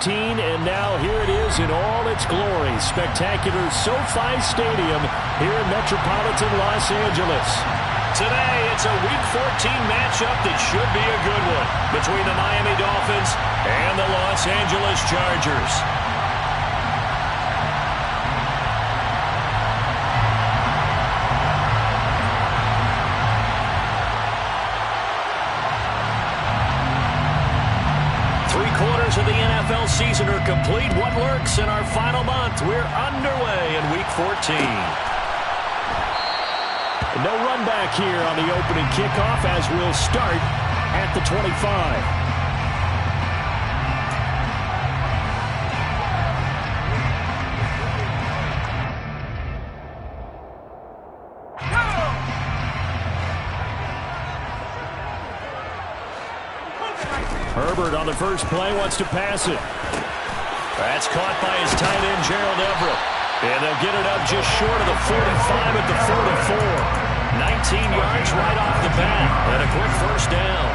and now here it is in all its glory. Spectacular SoFi Stadium here in metropolitan Los Angeles. Today, it's a Week 14 matchup that should be a good one between the Miami Dolphins and the Los Angeles Chargers. Three-quarters of the NFL season are complete. What lurks in our final month? We're underway in Week 14. No run back here on the opening kickoff as we'll start at the 25. Herbert on the first play wants to pass it. That's caught by his tight end, Gerald Everett. And they'll get it up just short of the 45 at the 44. 19 yards right off the bat. And a quick first down.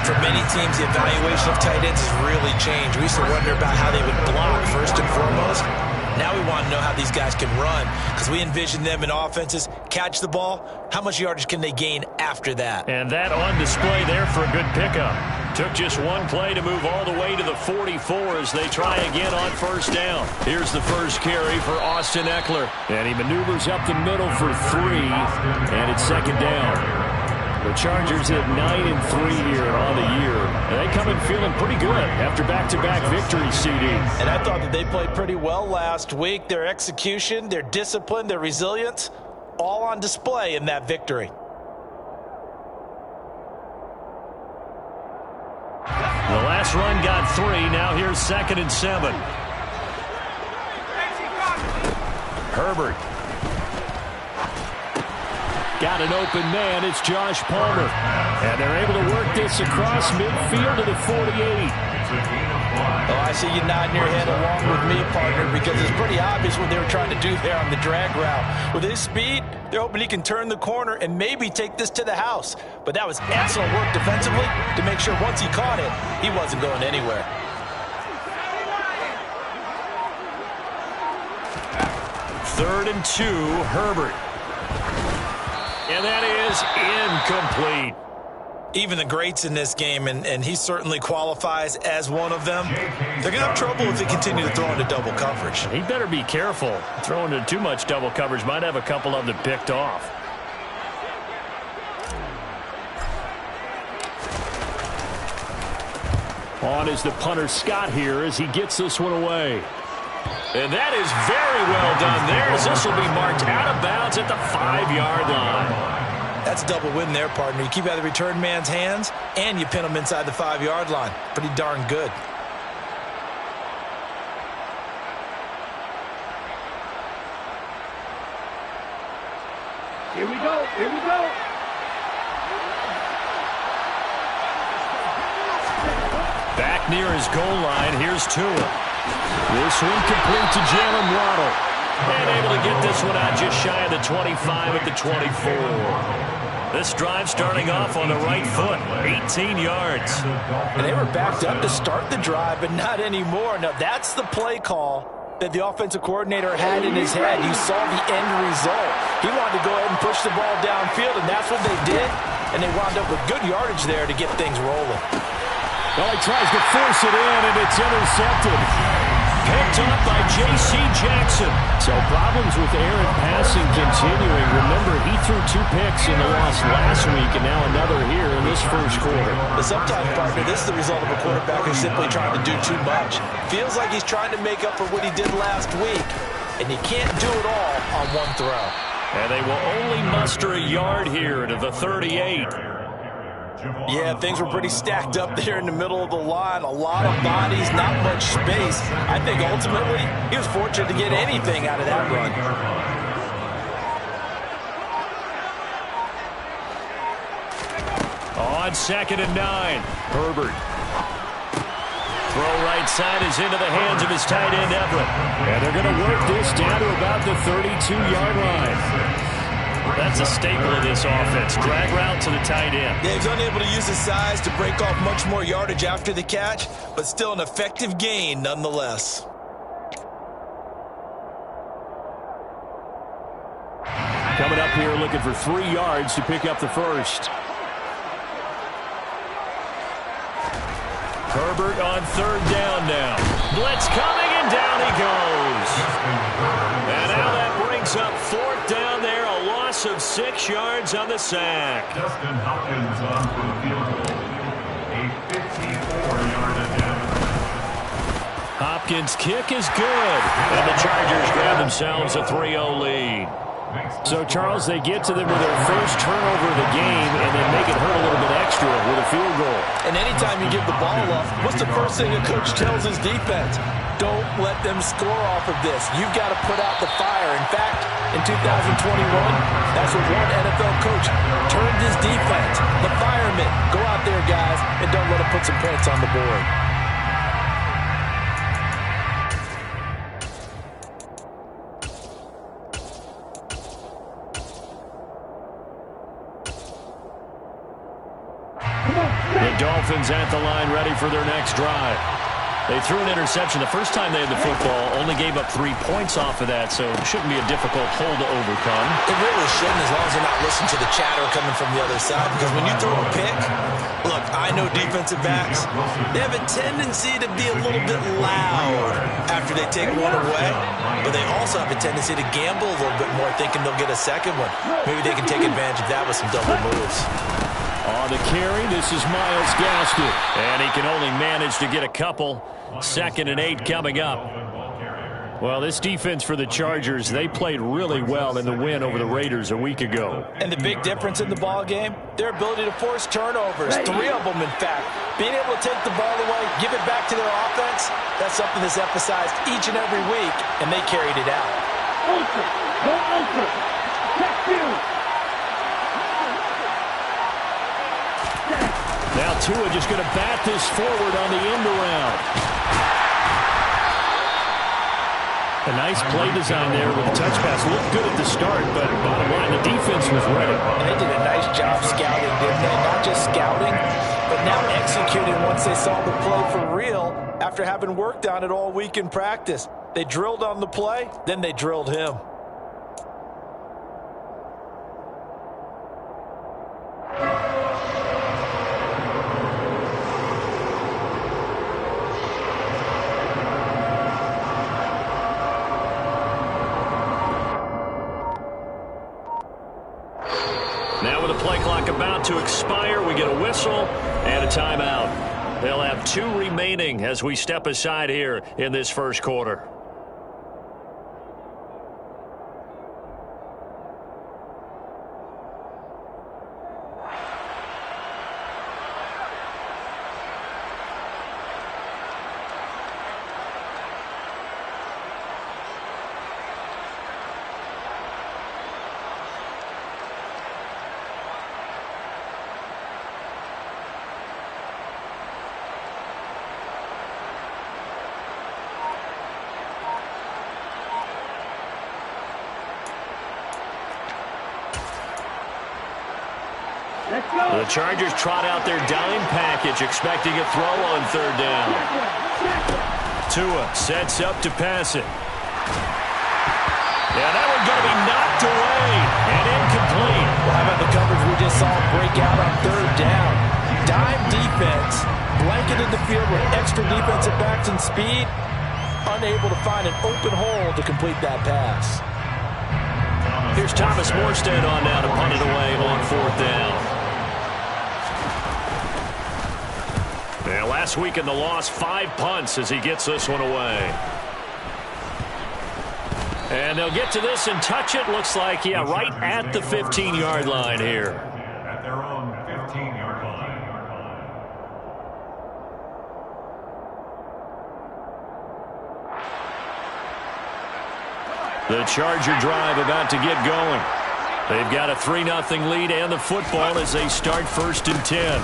For many teams, the evaluation of tight ends has really changed. We used to wonder about how they would block first and foremost. Now we want to know how these guys can run, because we envision them in offenses catch the ball. How much yardage can they gain after that? And that on display there for a good pickup. Took just one play to move all the way to the 44 as they try again on first down. Here's the first carry for Austin Ekeler. And he maneuvers up the middle for 3, and it's second down. The Chargers at 9-3 here on the year. And they come in feeling pretty good after back-to-back victories, CD. And I thought that they played pretty well last week. Their execution, their discipline, their resilience, all on display in that victory. The last run got 3. Now here's 2nd and 7. Herbert. Got an open man. It's Josh Palmer. And they're able to work this across midfield to the 48. Oh, I see you nodding your head along with me, partner, because it's pretty obvious what they were trying to do there on the drag route. With his speed, they're hoping he can turn the corner and maybe take this to the house. But that was excellent work defensively to make sure once he caught it, he wasn't going anywhere. Third and 2, Herbert. And that is incomplete. Even the greats in this game, and he certainly qualifies as one of them, they're going to have trouble if they continue to throw into double coverage. He better be careful. Throwing into too much double coverage might have a couple of them picked off. On is the punter Scott here as he gets this one away. And that is very well done there as this will be marked out of bounds at the 5-yard line. That's a double win there, partner. You keep out of the return man's hands, and you pin him inside the 5-yard line. Pretty darn good. Here we go. Here we go. Back near his goal line, here's Tua. This one complete to Jalen Waddle. And able to get this one out just shy of the 25 at the 24. This drive starting off on the right foot, 18 yards. And they were backed up to start the drive, but not anymore. Now, that's the play call that the offensive coordinator had in his head. You saw the end result. He wanted to go ahead and push the ball downfield, and that's what they did. And they wound up with good yardage there to get things rolling. Well, he tries to force it in, and it's intercepted. Picked up by J.C. Jackson. So problems with errant passing continuing. Remember, he threw 2 picks in the loss last week, and now another here in this first quarter. But sometimes, partner, this is the result of a quarterback who's simply trying to do too much. Feels like he's trying to make up for what he did last week, and you can't do it all on one throw. And they will only muster a yard here to the 38. Yeah, things were pretty stacked up there in the middle of the line. A lot of bodies, not much space. I think ultimately he was fortunate to get anything out of that run. On 2nd and 9, Herbert. Throw right side is into the hands of his tight end, Everett. And they're going to work this down to about the 32-yard line. That's a staple of this offense. Drag route to the tight end. Yeah, he's unable to use his size to break off much more yardage after the catch, but still an effective gain nonetheless. Coming up here looking for 3 yards to pick up the first. Herbert on 3rd down now. Blitz coming, and down he goes. And now that brings up 4th down there. A loss of 6 yards on the sack. Dustin Hopkins on for the field goal. A 54-yard attempt. Hopkins' kick is good. And the Chargers grab themselves a 3-0 lead. So, Charles, they get to them with their first turnover of the game and then make it hurt a little bit extra with a field goal. And anytime you give the ball up, what's the first thing a coach tells his defense? Don't let them score off of this. You've got to put out the fire. In fact, in 2021, that's what one NFL coach turned his defense. The firemen. Go out there, guys, and don't let them put some points on the board. Dolphins at the line, ready for their next drive. They threw an interception the first time they had the football, only gave up 3 points off of that, so it shouldn't be a difficult hole to overcome. It really shouldn't, as long as they're not listening to the chatter coming from the other side, because when you throw a pick, look, I know defensive backs, they have a tendency to be a little bit loud after they take one away, but they also have a tendency to gamble a little bit more, thinking they'll get a second one. Maybe they can take advantage of that with some double moves. On the carry, this is Myles Gaskin. And he can only manage to get a couple. 2nd and 8 coming up. Well, this defense for the Chargers, they played really well in the win over the Raiders a week ago. And the big difference in the ball game, their ability to force turnovers. 3 of them, in fact. Being able to take the ball away, give it back to their offense, that's something that's emphasized each and every week, and they carried it out. Ultra, go ultra. Check you. Now Tua just going to bat this forward on the end around. A nice play design there with the touch pass. Looked good at the start, but bottom line, the defense was ready. And they did a nice job scouting, didn't they? Not just scouting, but now executing once they saw the play for real after having worked on it all week in practice. They drilled on the play, then they drilled him. Now with the play clock about to expire, we get a whistle and a timeout. They'll have 2 remaining as we step aside here in this first quarter. The Chargers trot out their dime package, expecting a throw on 3rd down. Tua sets up to pass it. Yeah, that one's going to be knocked away and incomplete. Well, how about the coverage we just saw break out on 3rd down? Dime defense, blanketed the field with extra defensive backs and speed, unable to find an open hole to complete that pass. Here's Thomas Morstead on now to punt it away on 4th down. Yeah, last week in the loss, 5 punts as he gets this one away. And they'll get to this and touch it. Looks like, yeah, right at the 15-yard line here. At their own 15-yard line. The Charger drive about to get going. They've got a 3-0 lead and the football as they start 1st and 10.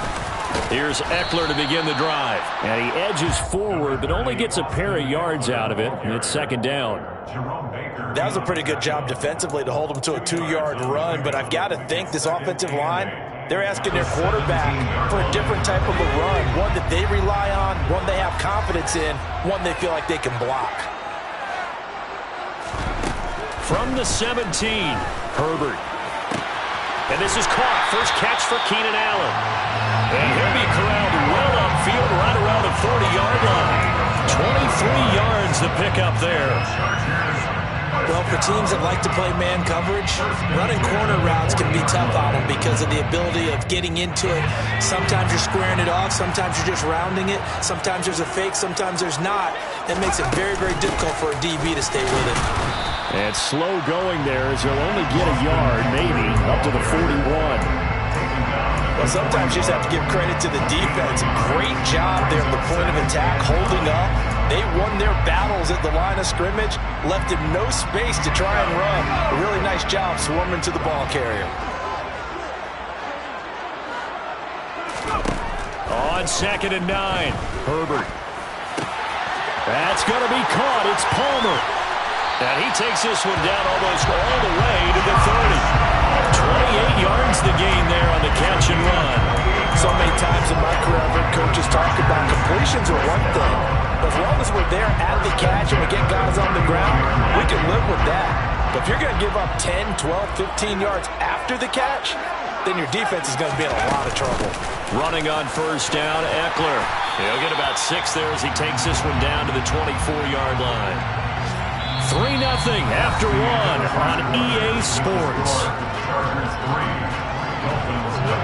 Here's Eckler to begin the drive. And he edges forward, but only gets a pair of yards out of it. And it's second down. That was a pretty good job defensively to hold him to a 2-yard run, but I've got to think this offensive line, they're asking their quarterback for a different type of a run, one that they rely on, one they have confidence in, one they feel like they can block. From the 17, Herbert. And this is caught. First catch for Keenan Allen. And he'll be corralled well upfield right around the 40-yard line. 23 yards the pickup there. Well, for teams that like to play man coverage, running corner routes can be tough on them because of the ability of getting into it. Sometimes you're squaring it off. Sometimes you're just rounding it. Sometimes there's a fake. Sometimes there's not. That makes it very, very difficult for a DB to stay with it. And slow going there as he'll only get a yard, maybe, up to the 41. Well, sometimes you just have to give credit to the defense. Great job there at the point of attack, holding up. They won their battles at the line of scrimmage, left him no space to try and run. A really nice job swarming to the ball carrier. On 2nd and 9, Herbert. That's going to be caught. It's Palmer. And he takes this one down almost all the way to the 30. 28 yards the gain there on the catch and run. So many times in my career, I've heard coaches talk about completions are one thing. As long as we're there at the catch and we get guys on the ground, we can live with that. But if you're going to give up 10, 12, 15 yards after the catch, then your defense is going to be in a lot of trouble. Running on first down, Eckler. He'll get about 6 there as he takes this one down to the 24-yard line. 3-0 after 1 on EA Sports. Chargers 3, Dolphins 0.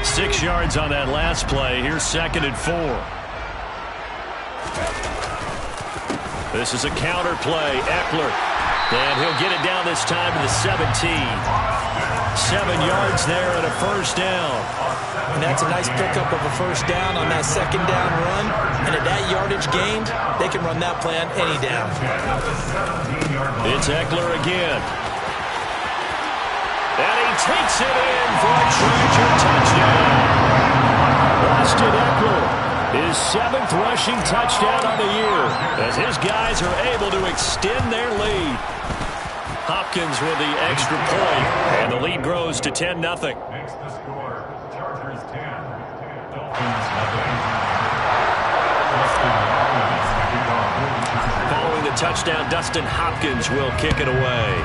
Six yards on that last play. Here's 2nd and 4. This is a counter play. Eckler. And he'll get it down this time to the 17. 7 yards there and a first down. And that's a nice pickup of a first down on that 2nd down run. And at that yardage gained, they can run that play on any down. It's Eckler again. And he takes it in for a treasure touchdown. Austin Eckler, his 7th rushing touchdown on the year, as his guys are able to extend their lead. Hopkins with the extra point, and the lead grows to 10-0. Makes the score. Chargers 10, Dolphins 0. Following the touchdown, Dustin Hopkins will kick it away.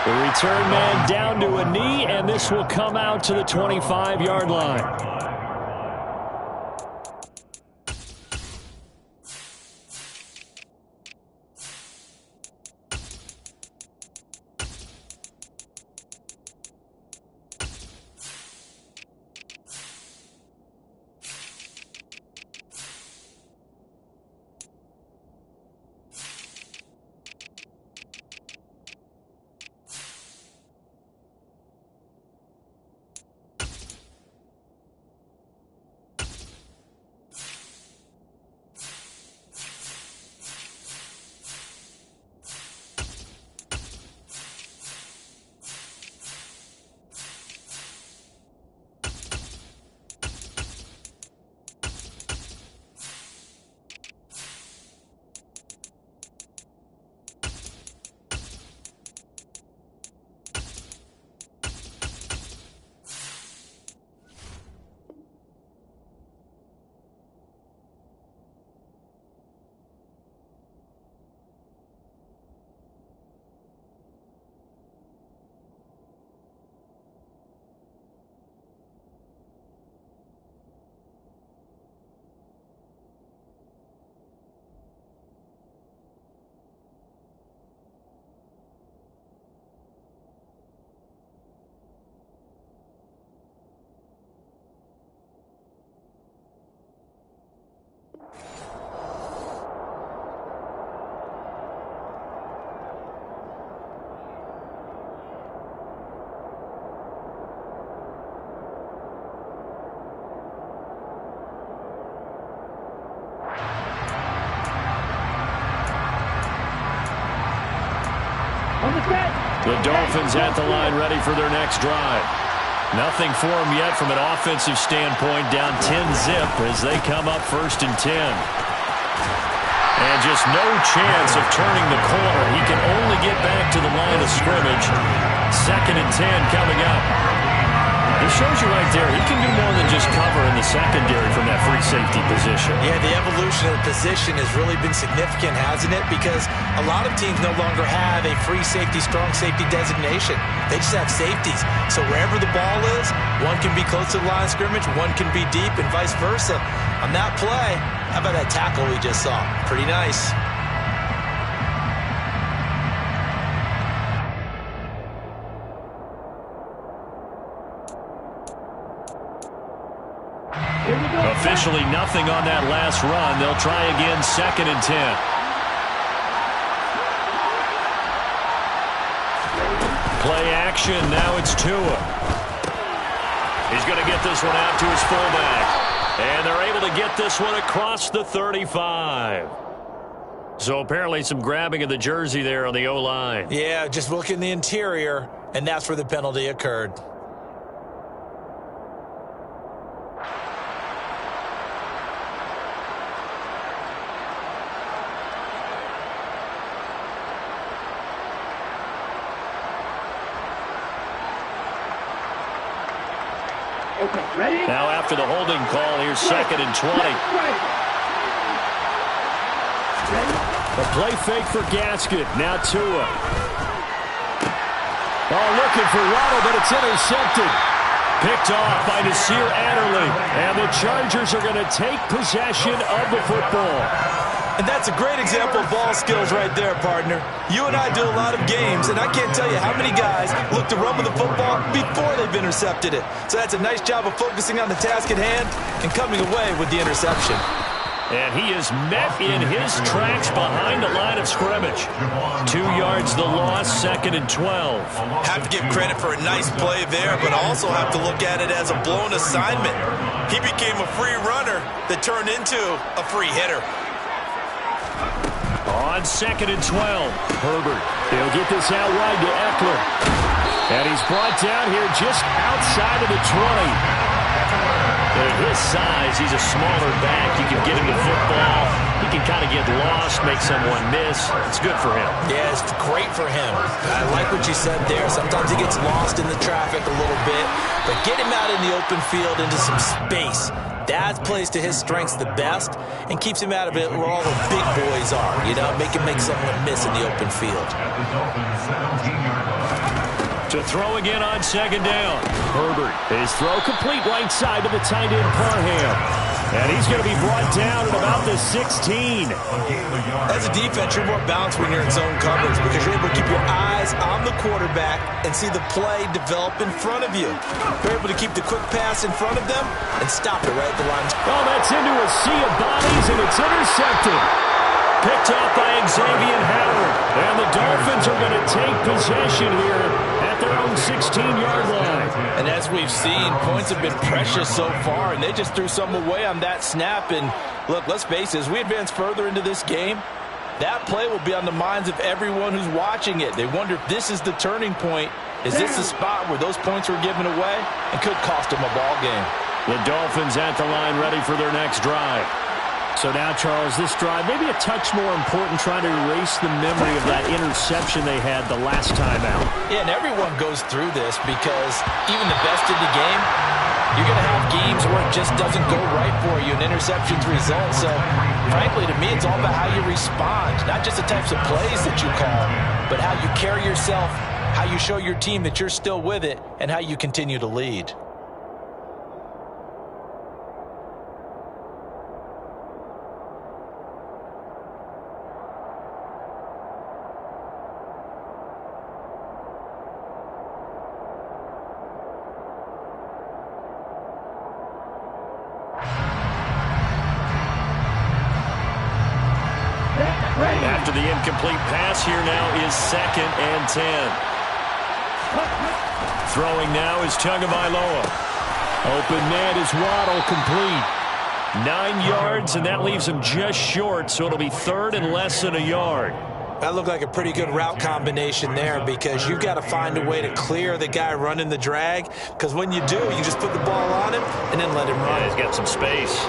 The return man down to a knee, and this will come out to the 25-yard line. On the set. The Dolphins at the line ready for their next drive. Nothing for them yet from an offensive standpoint, down 10-zip as they come up 1st and 10. And just no chance of turning the corner. He can only get back to the line of scrimmage. 2nd and 10 coming up. It shows you right there, he can do more than just cover in the secondary from that free safety position. Yeah, the evolution of the position has really been significant, hasn't it? Because a lot of teams no longer have a free safety, strong safety designation. They just have safeties. So wherever the ball is, one can be close to the line of scrimmage, one can be deep, and vice versa. On that play, how about that tackle we just saw? Pretty nice. Officially nothing on that last run. They'll try again 2nd and 10. Play action. Now it's Tua. He's going to get this one out to his fullback. And they're able to get this one across the 35. So apparently some grabbing of the jersey there on the O-line. Yeah, just look in the interior, and that's where the penalty occurred. Okay, ready? Now after the holding call, here's 2nd and 20. A play fake for Gaskin. Now Tua. Oh, looking for Waddle, but it's intercepted. Picked off by Nasir Adderley. And the Chargers are going to take possession of the football. And that's a great example of ball skills right there, partner. You and I do a lot of games, and I can't tell you how many guys look to run with the football before they've intercepted it. So that's a nice job of focusing on the task at hand and coming away with the interception. And he is met in his tracks behind the line of scrimmage. 2 yards the loss, 2nd and 12. Have to give credit for a nice play there, but also have to look at it as a blown assignment. He became a free runner that turned into a free hitter. On 2nd and 12, Herbert. He'll get this out wide to Eckler. And he's brought down here just outside of the 20. At his size, he's a smaller back. You can get him the football. He can kind of get lost, make someone miss. It's good for him. Yeah, it's great for him. I like what you said there. Sometimes he gets lost in the traffic a little bit. But get him out in the open field into some space. That plays to his strengths the best and keeps him out of it where all the big boys are. You know, make someone miss in the open field. To throw again on 2nd down. Herbert. His throw complete right side to the tight end Parham. And he's going to be brought down at about the 16. As a defense, you're more balanced when you're in zone coverage because you're able to keep your eyes on the quarterback and see the play develop in front of you. You're able to keep the quick pass in front of them and stop it right at the line. Oh, that's into a sea of bodies, and it's intercepted. Picked off by Xavier Howard. And the Dolphins are going to take possession here at their own 16-yard line. And as we've seen, points have been precious so far, and they just threw some away on that snap. And look, let's face it, as we advance further into this game, that play will be on the minds of everyone who's watching it. They wonder if this is the turning point. Is this the spot where those points were given away and could cost them a ball game? The Dolphins at the line ready for their next drive. So now, Charles, this drive maybe a touch more important, trying to erase the memory of that interception they had the last time out. Yeah, and everyone goes through this because even the best in the game, you're going to have games where it just doesn't go right for you, and interceptions result. So, frankly, to me, it's all about how you respond, not just the types of plays that you call, but how you carry yourself, how you show your team that you're still with it, and how you continue to lead. After the incomplete pass, here now is 2nd and 10. Throwing now is Tagovailoa. Open man is Waddle, complete. 9 yards, and that leaves him just short, so it'll be 3rd and less than a yard. That looked like a pretty good route combination there because you've got to find a way to clear the guy running the drag, because when you do, you just put the ball on him and then let him run. Yeah, he's got some space.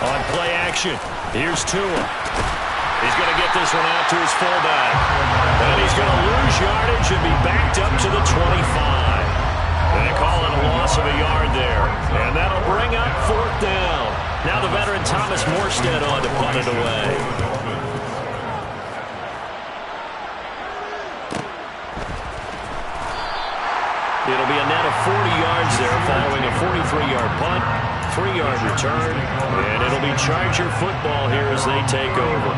On play action, here's Tua. He's going to get this one out to his fullback. And he's going to lose yardage and be backed up to the 25. They call it a loss of a yard there. And that'll bring up 4th down. Now the veteran Thomas Morstead on to punt it away. It'll be a net of 40 yards there following a 43-yard punt, 3-yard return, and it'll be Charger football here as they take over.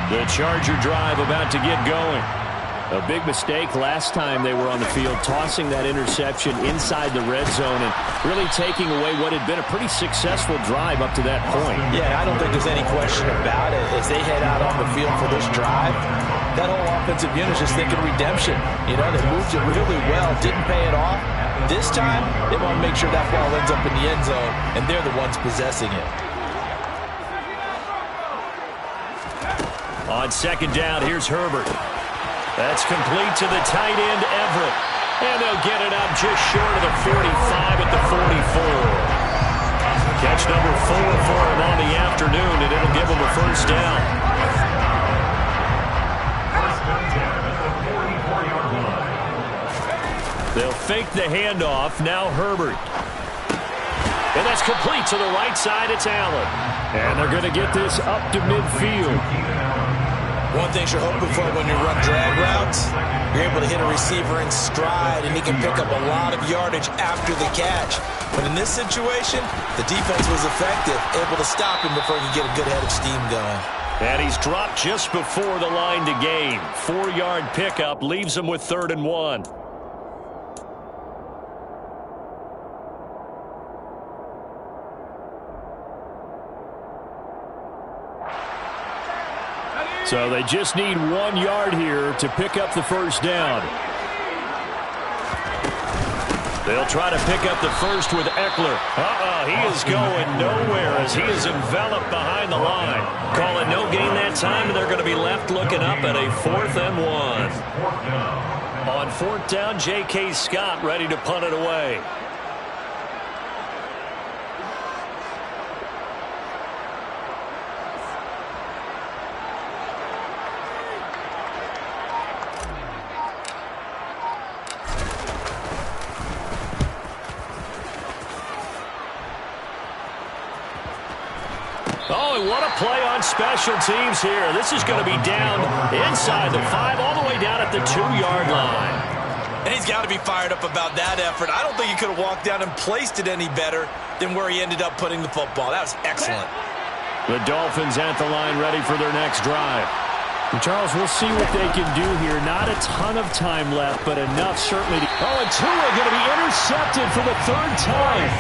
The Charger drive about to get going. A big mistake last time they were on the field, tossing that interception inside the red zone and really taking away what had been a pretty successful drive up to that point. Yeah, I don't think there's any question about it. As they head out on the field for this drive, that whole offensive unit is just thinking redemption. You know, they moved it really well, didn't pay it off. This time, they want to make sure that ball ends up in the end zone, and they're the ones possessing it. On 2nd down, here's Herbert. That's complete to the tight end, Everett. And they'll get it up just short of the 45 at the 44. Catch number 4 for him on the afternoon, and it'll give him a 1st down. They'll fake the handoff. Now Herbert. And that's complete to the right side. It's Allen. And they're going to get this up to midfield. One thing you're hoping for when you run drag routes, you're able to hit a receiver in stride, and he can pick up a lot of yardage after the catch. But in this situation, the defense was effective, able to stop him before he could get a good head of steam going. And he's dropped just before the line to gain. 4-yard pickup leaves him with 3rd and 1. So they just need 1 yard here to pick up the 1st down. They'll try to pick up the 1st with Eckler. He is going nowhere as he is enveloped behind the line. Call it no gain that time, and they're going to be left looking up at a 4th and 1. On 4th down, J.K. Scott ready to punt it away. Oh, and what a play on special teams here. This is going to be down inside the 5, all the way down at the 2-yard line. And he's got to be fired up about that effort. I don't think he could have walked down and placed it any better than where he ended up putting the football. That was excellent. The Dolphins at the line ready for their next drive. And Charles, we'll see what they can do here. Not a ton of time left, but enough certainly. And Tua going to be intercepted for the 3rd time.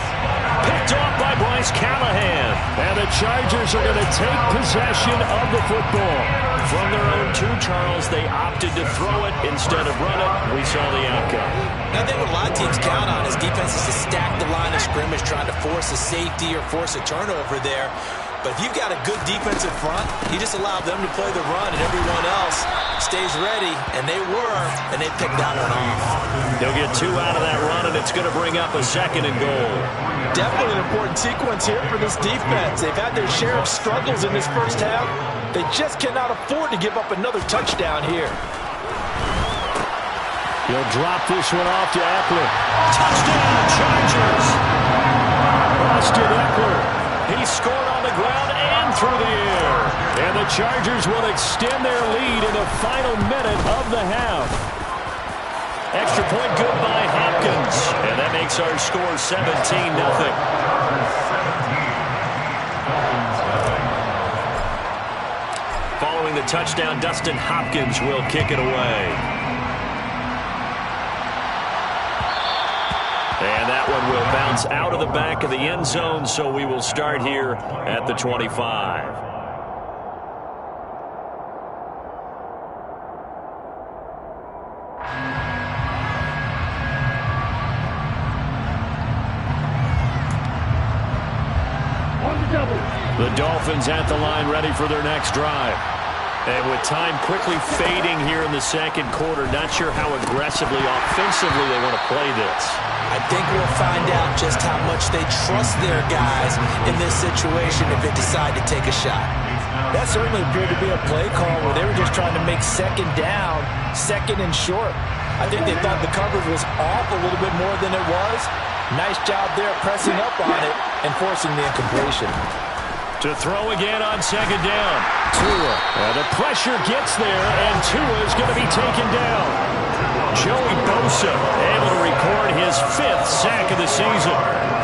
Picked off by Bryce Callahan. And the Chargers are going to take possession of the football. From their own 2, Charles, they opted to throw it instead of run it. We saw the outcome. Now, I think what a lot of teams count on is defenses to stack the line of scrimmage, trying to force a safety or force a turnover there. But if you've got a good defensive front, you just allow them to play the run, and everyone else stays ready, and they were, and they picked that one off. They'll get 2 out of that run, and it's going to bring up a 2nd and goal. Definitely an important sequence here for this defense. They've had their share of struggles in this first half. They just cannot afford to give up another touchdown here. He'll drop this one off to Eckler. Touchdown, Chargers! Austin Eckler. He scored on the ground and through the air. And the Chargers will extend their lead in the final minute of the half. Extra point good by Hopkins. And that makes our score 17-0. Following the touchdown, Dustin Hopkins will kick it away. And that one will bounce out of the back of the end zone, so we will start here at the 25. The Dolphins at the line ready for their next drive. And with time quickly fading here in the second quarter, not sure how aggressively, offensively they want to play this. I think we'll find out just how much they trust their guys in this situation if they decide to take a shot. That certainly appeared to be a play call where they were just trying to make second down, second and short. I think they thought the coverage was off a little bit more than it was. Nice job there pressing up on it and forcing the incompletion. To throw again on second down. Tua. The pressure gets there, and Tua is going to be taken down. Joey Bosa able to record his 5th sack of the season.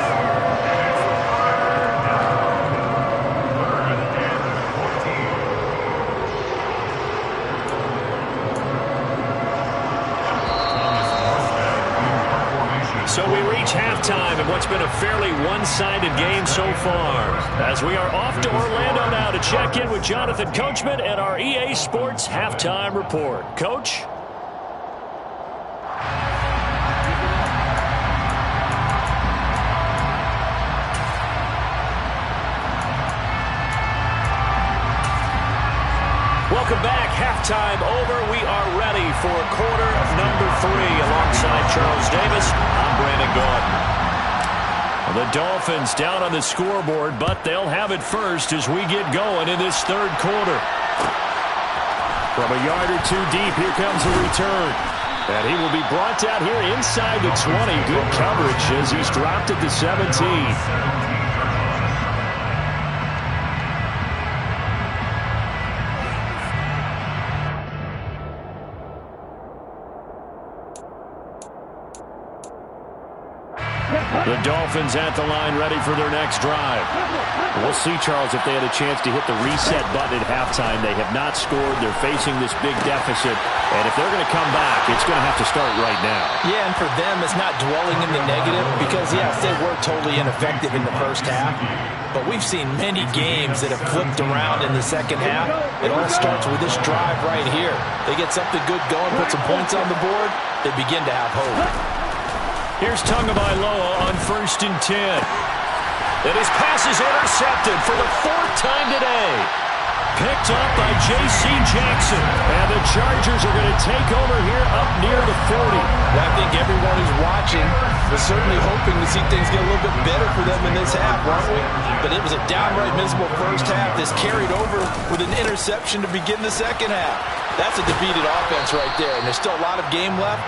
So we reach halftime in what's been a fairly one-sided game so far. As we are off to Orlando now to check in with Jonathan Coachman and our EA Sports Halftime Report. Coach? Welcome back. Halftime over. We are ready for quarter number 3 alongside Charles Davis. I'm Brandon Gaudin. The Dolphins down on the scoreboard, but they'll have it first as we get going in this third quarter. From a yard or two deep, here comes a return. And he will be brought down here inside the 20. Good coverage as he's dropped at the 17. The Dolphins at the line ready for their next drive. We'll see, Charles, if they had a chance to hit the reset button at halftime. They have not scored. They're facing this big deficit. And if they're going to come back, it's going to have to start right now. Yeah, and for them, it's not dwelling in the negative because, yes, they were totally ineffective in the first half. But we've seen many games that have flipped around in the second half. It all starts with this drive right here. They get something good going, put some points on the board, they begin to have hope. Here's Tagovailoa on 1st and 10. And his pass is intercepted for the 4th time today. Picked up by J.C. Jackson. And the Chargers are going to take over here up near the 40. Well, I think everyone who's watching was certainly hoping to see things get a little bit better for them in this half, weren't we? But it was a downright miserable first half. This carried over with an interception to begin the second half. That's a defeated offense right there, and there's still a lot of game left.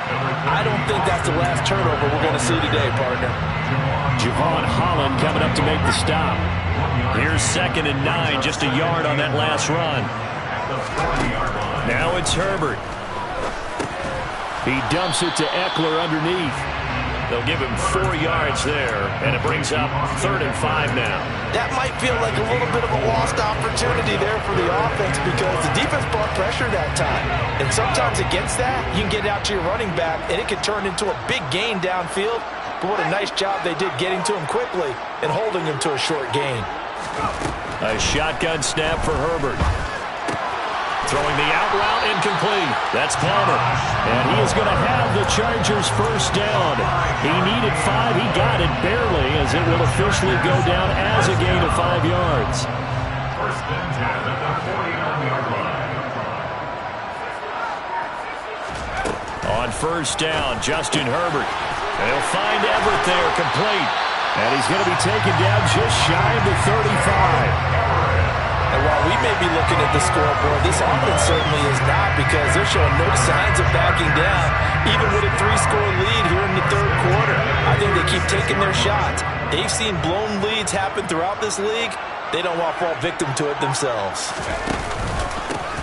I don't think that's the last turnover we're going to see today, partner. Javon Holland coming up to make the stop. Here's 2nd and 9, just a yard on that last run. Now it's Herbert. He dumps it to Eckler underneath. They'll give him 4 yards there, and it brings up 3rd and 5 now. That might feel like a little bit of a lost opportunity there for the offense because the defense brought pressure that time. And sometimes against that, you can get out to your running back, and it can turn into a big gain downfield. But what a nice job they did getting to him quickly and holding him to a short gain. A shotgun snap for Herbert. Throwing the out route incomplete. That's Palmer. And he is going to have the Chargers first down. He needed 5. He got it barely as it will officially go down as a gain of 5 yards. 1st and 10 at the 49-yard line. On 1st down, Justin Herbert. And he'll find Everett there, complete. And he's going to be taken down just shy of the 35. And while we may be looking at the scoreboard, this offense certainly is not because they're showing no signs of backing down, even with a 3-score lead here in the third quarter. I think they keep taking their shots. They've seen blown leads happen throughout this league. They don't want to fall victim to it themselves.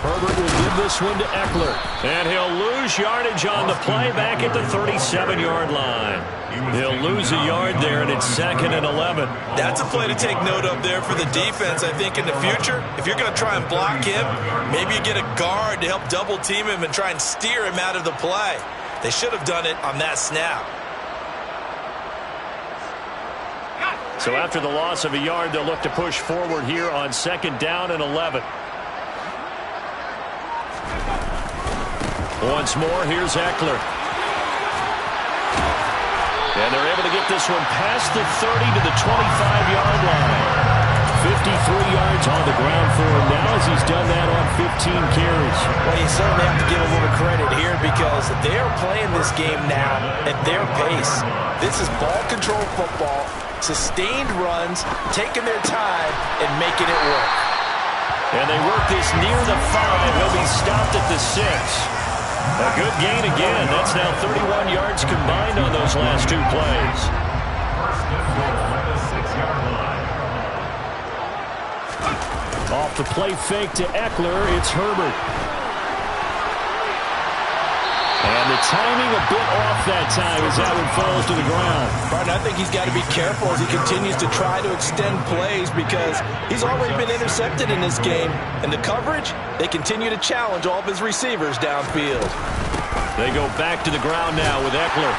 Herbert will give this one to Eckler. And he'll lose yardage on the play back at the 37-yard line. He'll lose a yard there, and it's 2nd and 11. That's a play to take note of there for the defense, I think, in the future. If you're going to try and block him, maybe you get a guard to help double-team him and try and steer him out of the play. They should have done it on that snap. So after the loss of a yard, they'll look to push forward here on 2nd down and 11. Once more, here's Eckler. And they're able to get this one past the 30 to the 25-yard line. 53 yards on the ground for him now as he's done that on 15 carries. Well, you certainly have to give a little credit here because they are playing this game now at their pace. This is ball control football, sustained runs, taking their time, and making it work. And they work this near the 5. He'll be stopped at the 6. A good gain again. That's now 31 yards combined on those last 2 plays. First and goal at the 6-yard line. Off the play fake to Eckler, it's Herbert. And the timing a bit off that time as that one falls to the ground. Martin, I think he's got to be careful as he continues to try to extend plays because he's already been intercepted in this game. And the coverage, they continue to challenge all of his receivers downfield. They go back to the ground now with Eckler.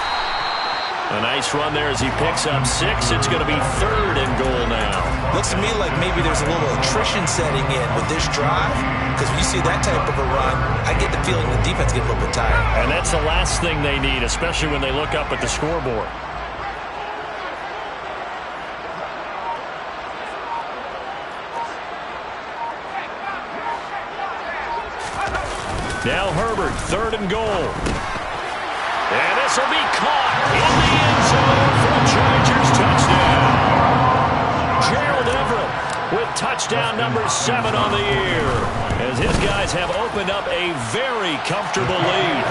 A nice run there as he picks up 6. It's going to be 3rd and goal now. Looks to me like maybe there's a little attrition setting in with this drive because when you see that type of a run, I get the feeling the defense gets a little bit tired. And that's the last thing they need, especially when they look up at the scoreboard. Now Herbert, 3rd and goal. And this will be caught in the end zone for a Chargers touchdown. Gerald Everett with touchdown number 7 on the year, as his guys have opened up a very comfortable lead.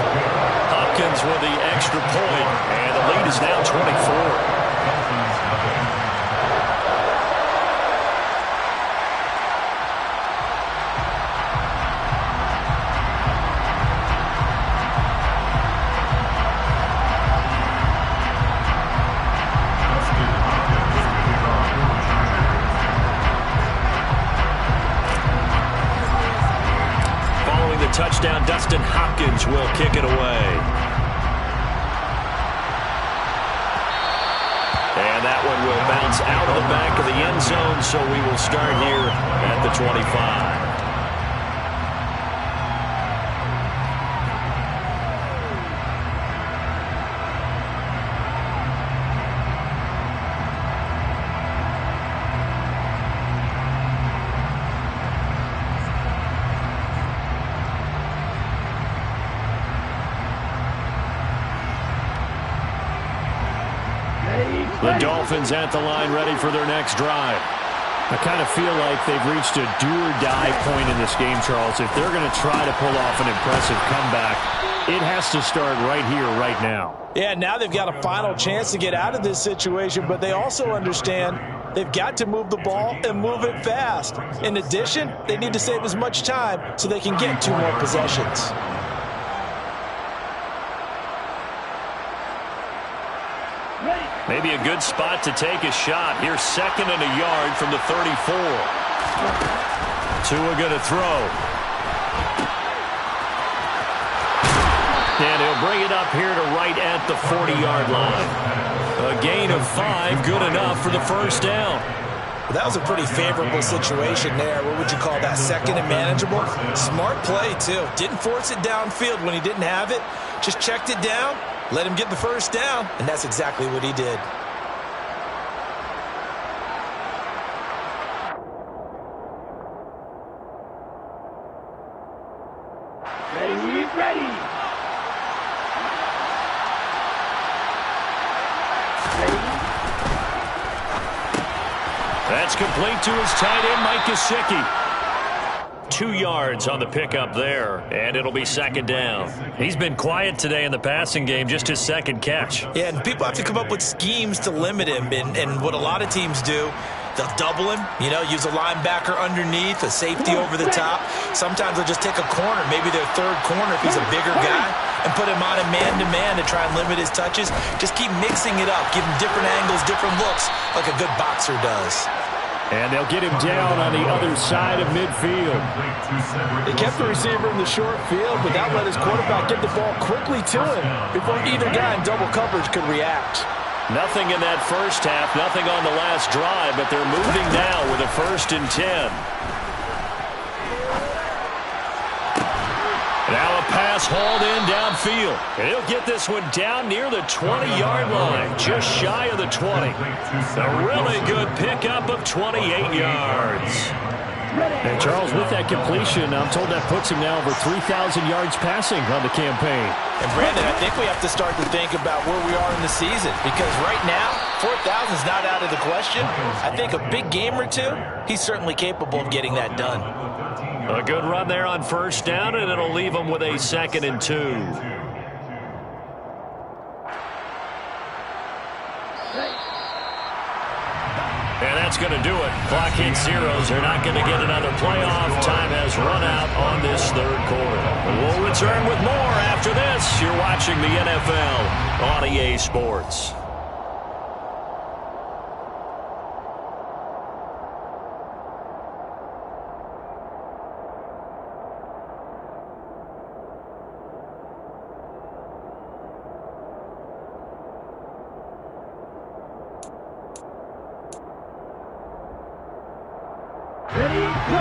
Hopkins with the extra point, and the lead is now 24. Touchdown, Dustin Hopkins will kick it away. And that one will bounce out of the back of the end zone, so we will start here at the 25. The Dolphins at the line ready for their next drive. I kind of feel like they've reached a do-or-die point in this game, Charles. If they're going to try to pull off an impressive comeback, it has to start right here, right now. Yeah, now they've got a final chance to get out of this situation, but they also understand they've got to move the ball and move it fast. In addition, they need to save as much time so they can get 2 more possessions. Maybe a good spot to take a shot. Here's 2nd and a yard from the 34. Tua going to throw. And he'll bring it up here to right at the 40-yard line. A gain of 5, good enough for the first down. Well, that was a pretty favorable situation there. What would you call that? 2nd and manageable? Smart play, too. Didn't force it downfield when he didn't have it. Just checked it down. Let him get the first down, and that's exactly what he did. Ready. That's complete to his tight end, Mike Gesicki. 2 yards on the pickup there, and it'll be 2nd down. He's been quiet today in the passing game, just his 2nd catch. Yeah, and people have to come up with schemes to limit him, and what a lot of teams do, they'll double him, use a linebacker underneath, a safety over the top. Sometimes they'll just take a corner, maybe their 3rd corner if he's a bigger guy, and put him on a man-to-man to try and limit his touches. Just keep mixing it up, give him different angles, different looks, like a good boxer does. And they'll get him down on the other side of midfield. They kept the receiver in the short field, but that let his quarterback get the ball quickly to him before either guy in double coverage could react. Nothing in that first half, nothing on the last drive, but they're moving now with a 1st and 10. Now a pass pass hauled in downfield. And he'll get this one down near the 20-yard line, just shy of the 20. A really good pickup of 28 yards. And Charles, with that completion, I'm told that puts him now over 3,000 yards passing on the campaign. And Brandon, I think we have to start to think about where we are in the season, because right now, 4,000 is not out of the question. I think a big game or two, he's certainly capable of getting that done. A good run there on first down, and it'll leave him with a 2nd and 2. And that's going to do it. Clock hits zeros. They're not going to get another playoff. Time has run out on this third quarter. We'll return with more after this. You're watching the NFL on EA Sports.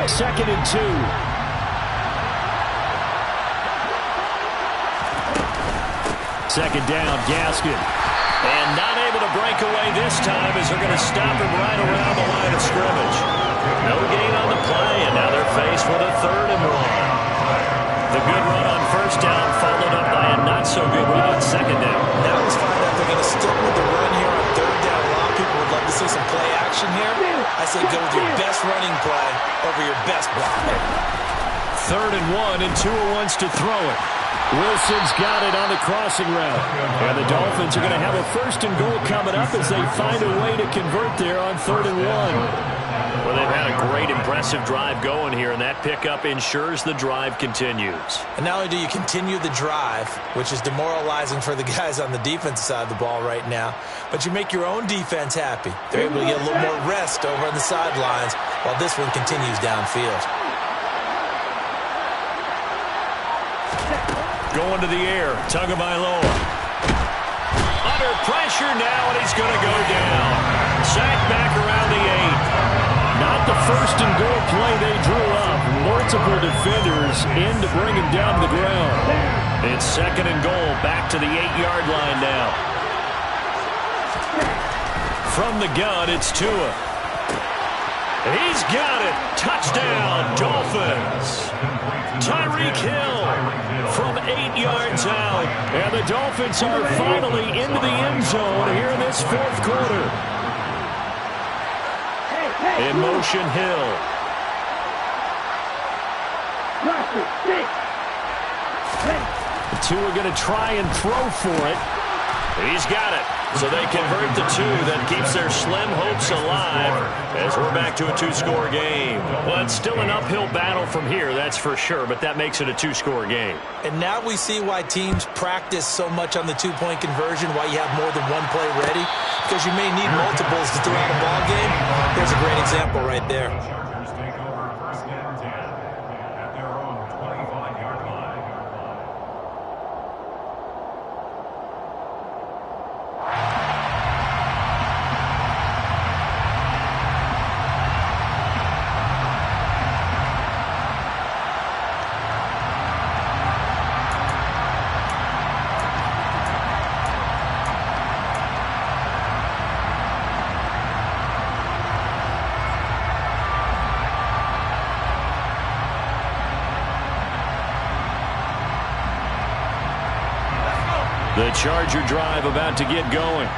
Second and 2. Second down, Gaskin. And not able to break away this time as they're going to stop him right around the line of scrimmage. No gain on the play, and now they're faced with a 3rd and 1. The good run on first down followed up by a not-so-good run on second down. Now let's find out they're going to stick with the run here on 3rd down. A lot of people would love to see some play action here. I say go with your best running play over your best blocker. 3rd and 1, and Tua wants to throw it. Wilson's got it on the crossing route. And the Dolphins are going to have a 1st and goal coming up as they find a way to convert there on 3rd and 1. Well, they've had a great, impressive drive going here, and that pickup ensures the drive continues. And not only do you continue the drive, which is demoralizing for the guys on the defensive side of the ball right now, but you make your own defense happy. They're able to get a little more rest over on the sidelines while this one continues downfield. Going to the air, Tagovailoa. Under pressure now, and he's going to go down. Sacked back around the 8. Not the 1st and goal play they drew up. Multiple defenders in to bring him down to the ground. It's 2nd and goal, back to the 8-yard line now. From the gun, it's Tua. He's got it. Touchdown, Dolphins. Tyreek Hill from 8 yards out. And the Dolphins are finally into the end zone here in this 4th quarter. In motion, Hill. Tua going to try and throw for it. He's got it. So they convert the 2. That keeps their slim hopes alive as we're back to a 2-score game. Well, it's still an uphill battle from here, that's for sure, but that makes it a 2-score game. And now we see why teams practice so much on the 2-point conversion, why you have more than one play ready, because you may need multiples to throw out a ball game. Here's a great example right there. Chargers take over 1st and 10 at their own 25-yard line. The Charger drive about to get going.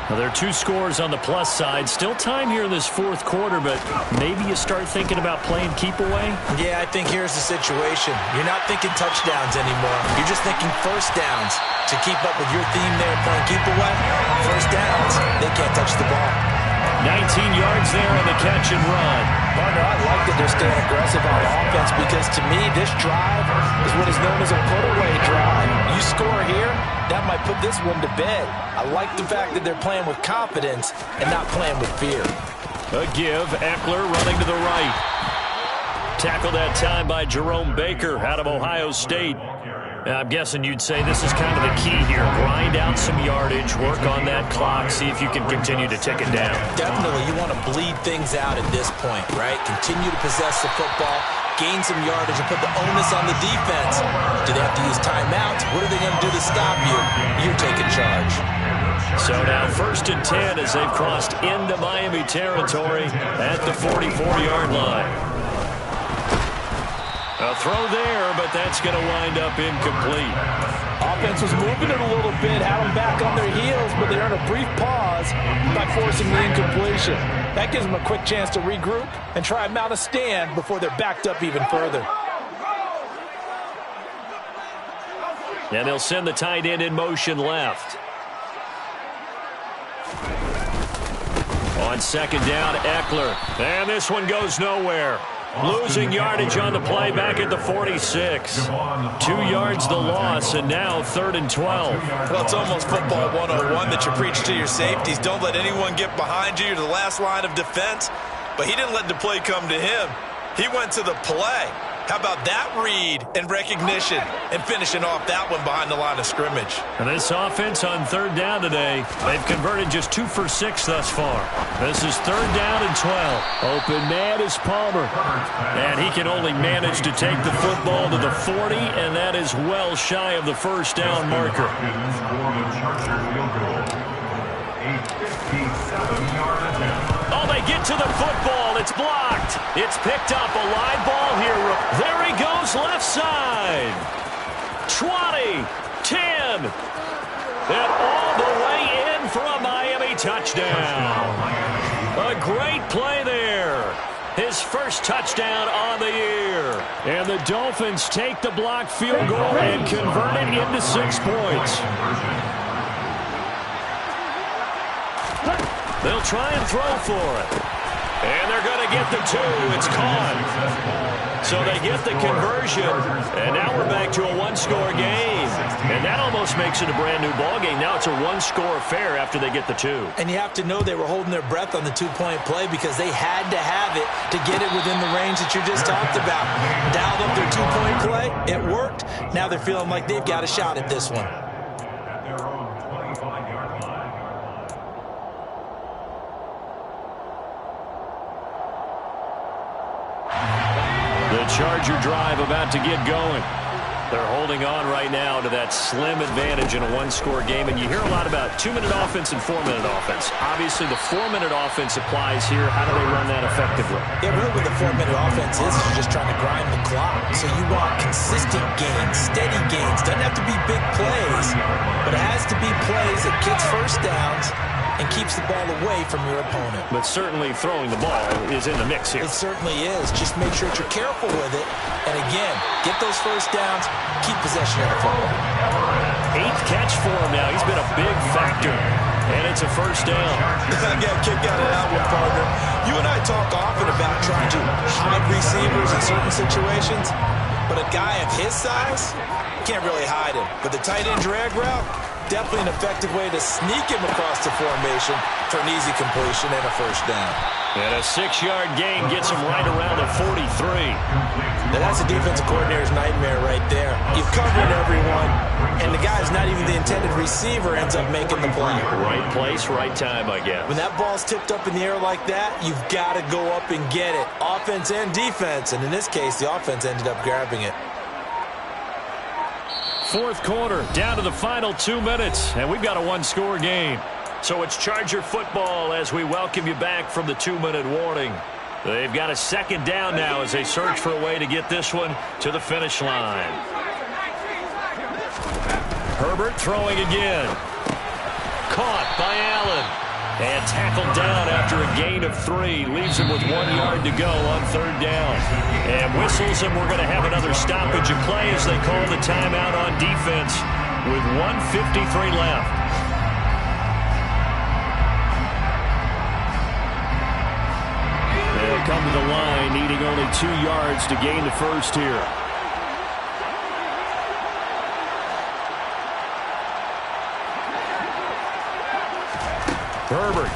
Well, there are 2 scores on the plus side. Still time here in this 4th quarter, but maybe you start thinking about playing keep away? Yeah, I think here's the situation. You're not thinking touchdowns anymore. You're just thinking 1st downs. To keep up with your theme there, playing keep away, 1st downs, they can't touch the ball. 19 yards there on the catch and run. Partner, I like that they're staying aggressive on offense because to me, this drive is what is known as a put-away drive. You score here, that might put this one to bed. I like the fact that they're playing with confidence and not playing with fear. A give, Eckler running to the right. Tackled that time by Jerome Baker out of Ohio State. I'm guessing you'd say this is kind of the key here. Grind out some yardage, work on that clock, see if you can continue to tick it down. Definitely, you want to bleed things out at this point, right? Continue to possess the football, gain some yardage, and put the onus on the defense. Do they have to use timeouts? What are they going to do to stop you? You're taking charge. So now 1st and 10 as they've crossed into Miami territory at the 44-yard line. A throw there, but that's going to wind up incomplete. Offense was moving it a little bit, had them back on their heels, but they earned a brief pause by forcing the incompletion. That gives them a quick chance to regroup and try and mount a stand before they're backed up even further. And they'll send the tight end in motion left. On 2nd down, Eckler. And this one goes nowhere. Losing yardage on the play back at the 46. 2 yards the loss, and now 3rd and 12. Well, it's almost football 101 that you preach to your safeties. Don't let anyone get behind you. You're the last line of defense. But he didn't let the play come to him. He went to the play. How about that read and recognition and finishing off that one behind the line of scrimmage? And this offense on 3rd down today, they've converted just 2 for 6 thus far. This is 3rd down and 12. Open man is Palmer. And he can only manage to take the football to the 40, and that is well shy of the 1st down marker. Oh, they get to the football. It's blocked. It's picked up. A live ball here. There he goes left side. 20, 10. And all the way in for a Miami touchdown. A great play there. His first touchdown on the year. And the Dolphins take the blocked field goal and convert it into 6 points. They'll try and throw for it. And they're going to get the 2. It's caught. So they get the conversion. And now we're back to a 1-score game. And that almost makes it a brand new ball game. Now it's a 1-score affair after they get the 2. And you have to know they were holding their breath on the 2-point play because they had to have it to get it within the range that you just talked about. Dialed up their 2-point play. It worked. Now they're feeling like they've got a shot at this one. The Charger drive about to get going. They're holding on right now to that slim advantage in a 1-score game. And you hear a lot about 2-minute offense and 4-minute offense. Obviously, the 4-minute offense applies here. How do they run that effectively? Yeah, really what the 4-minute offense is you're just trying to grind the clock. So you want consistent gains, steady gains. Doesn't have to be big plays, but it has to be plays that gets first downs and keeps the ball away from your opponent. But certainly throwing the ball is in the mix here. It certainly is. Just make sure that you're careful with it. And again, get those first downs, keep possession of the football. 8th catch for him now. He's been a big factor. And it's a first down. I got a kick out of that one, partner. You and I talk often about trying to hide receivers in certain situations. But a guy of his size can't really hide him. But the tight end drag route, definitely an effective way to sneak him across the formation for an easy completion and a first down. And a 6-yard gain gets him right around the 43. Now that's a defensive coordinator's nightmare right there. You've covered everyone, and the guy's not even the intended receiver ends up making the play. Right place, right time, I guess. When that ball's tipped up in the air like that, you've got to go up and get it. Offense and defense, and in this case, the offense ended up grabbing it. 4th quarter, down to the final 2 minutes, and we've got a 1-score game. So it's Charger football as we welcome you back from the 2-minute warning. They've got a 2nd down now as they search for a way to get this one to the finish line. Herbert throwing again. Caught by Allen. And tackled down after a gain of 3. Leaves him with 1 yard to go on 3rd down. And whistles, and we're going to have another stoppage of play as they call the timeout on defense with 1:53 left. They'll come to the line, needing only 2 yards to gain the first here. Herbert.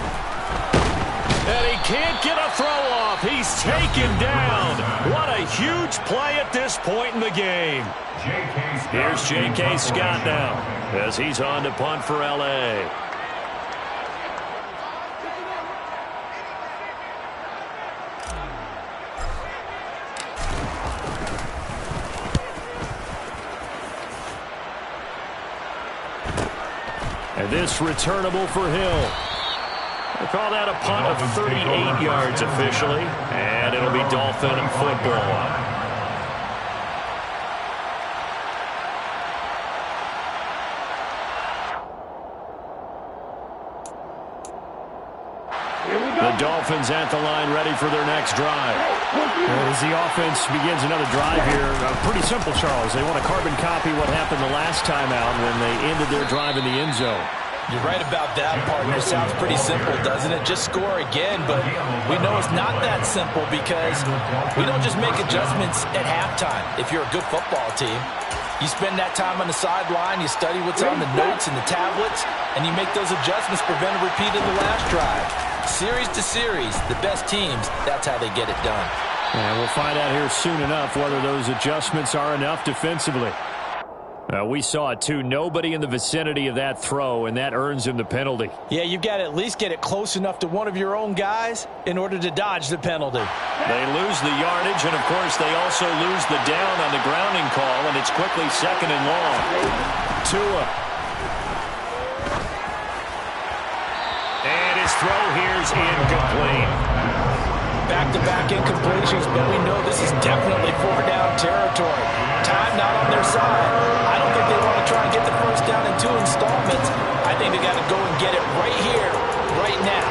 And he can't get a throw off. He's taken down. What a a huge play at this point in the game. Here's J.K. Scott now as he's on to punt for L.A. And this returnable for Hill. They call that a punt of 38 yards officially, and it'll be Dolphin football. The Dolphins at the line ready for their next drive. As the offense begins another drive here, pretty simple, Charles. They want to carbon copy what happened the last time out when they ended their drive in the end zone. You're right about that, partner. Sounds pretty simple, doesn't it? Just score again, but we know it's not that simple because we don't just make adjustments at halftime if you're a good football team. You spend that time on the sideline, you study what's on the notes and the tablets, and you make those adjustments, prevent a repeat of the last drive. Series to series, the best teams, that's how they get it done. And we'll find out here soon enough whether those adjustments are enough defensively. We saw it too. Nobody in the vicinity of that throw, and that earns him the penalty. Yeah, you've got to at least get it close enough to one of your own guys in order to dodge the penalty. They lose the yardage, and of course they also lose the down on the grounding call, and it's quickly 2nd and long. Tua. And his throw here's incomplete. Back-to-back incompletions, but we know this is definitely 4-down territory. Time not on their side. I don't think they want to try and get the first down in 2 installments. I think they got to go and get it right here, right now.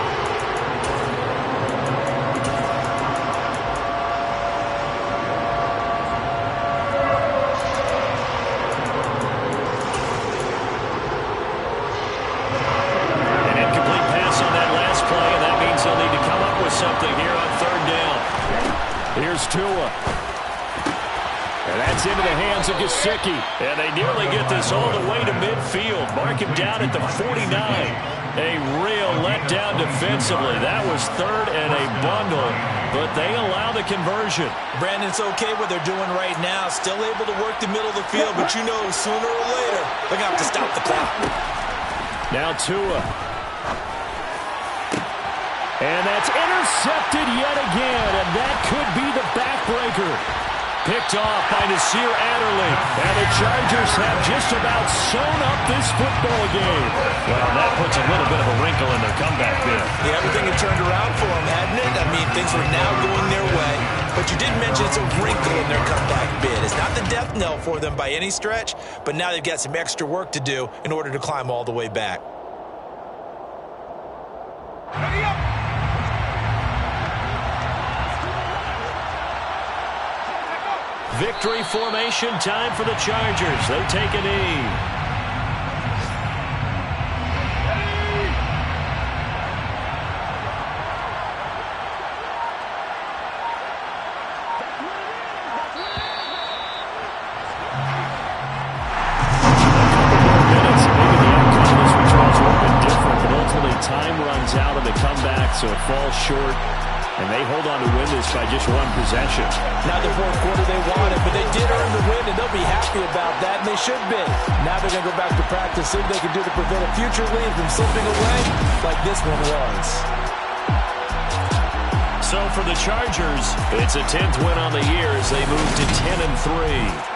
An incomplete pass on that last play, and that means they'll need to come up with something here on 3rd down. Here's Tua. And that's into the hands of Gesicki. And they nearly get this all the way to midfield. Mark him down at the 49. A real letdown defensively. That was 3rd and a bundle, but they allow the conversion. Brandon, it's okay what they're doing right now. Still able to work the middle of the field, but you know sooner or later they're going to have to stop the clock. Now Tua. And that's intercepted yet again, and that could be the backbreaker. Picked off by Nasir Adderley. And the Chargers have just about sewn up this football game. Well, that puts a little bit of a wrinkle in their comeback bid. Yeah, everything had turned around for them, hadn't it? I mean, things were now going their way. But you did mention it's a wrinkle in their comeback bid. It's not the death knell for them by any stretch, but now they've got some extra work to do in order to climb all the way back. Ready up! Victory formation time for the Chargers. They take a knee. Minutes, maybe the outcome of this returns would have been different, but ultimately time runs out of the comeback, so it falls short. And they hold on to win this by just 1 possession. Not the 4th quarter they wanted, but they did earn the win, and they'll be happy about that, and they should be. Now they're going to go back to practice, see what they can do to prevent a future lead from slipping away like this one was. So for the Chargers, it's a 10th win on the year as they move to 10-3.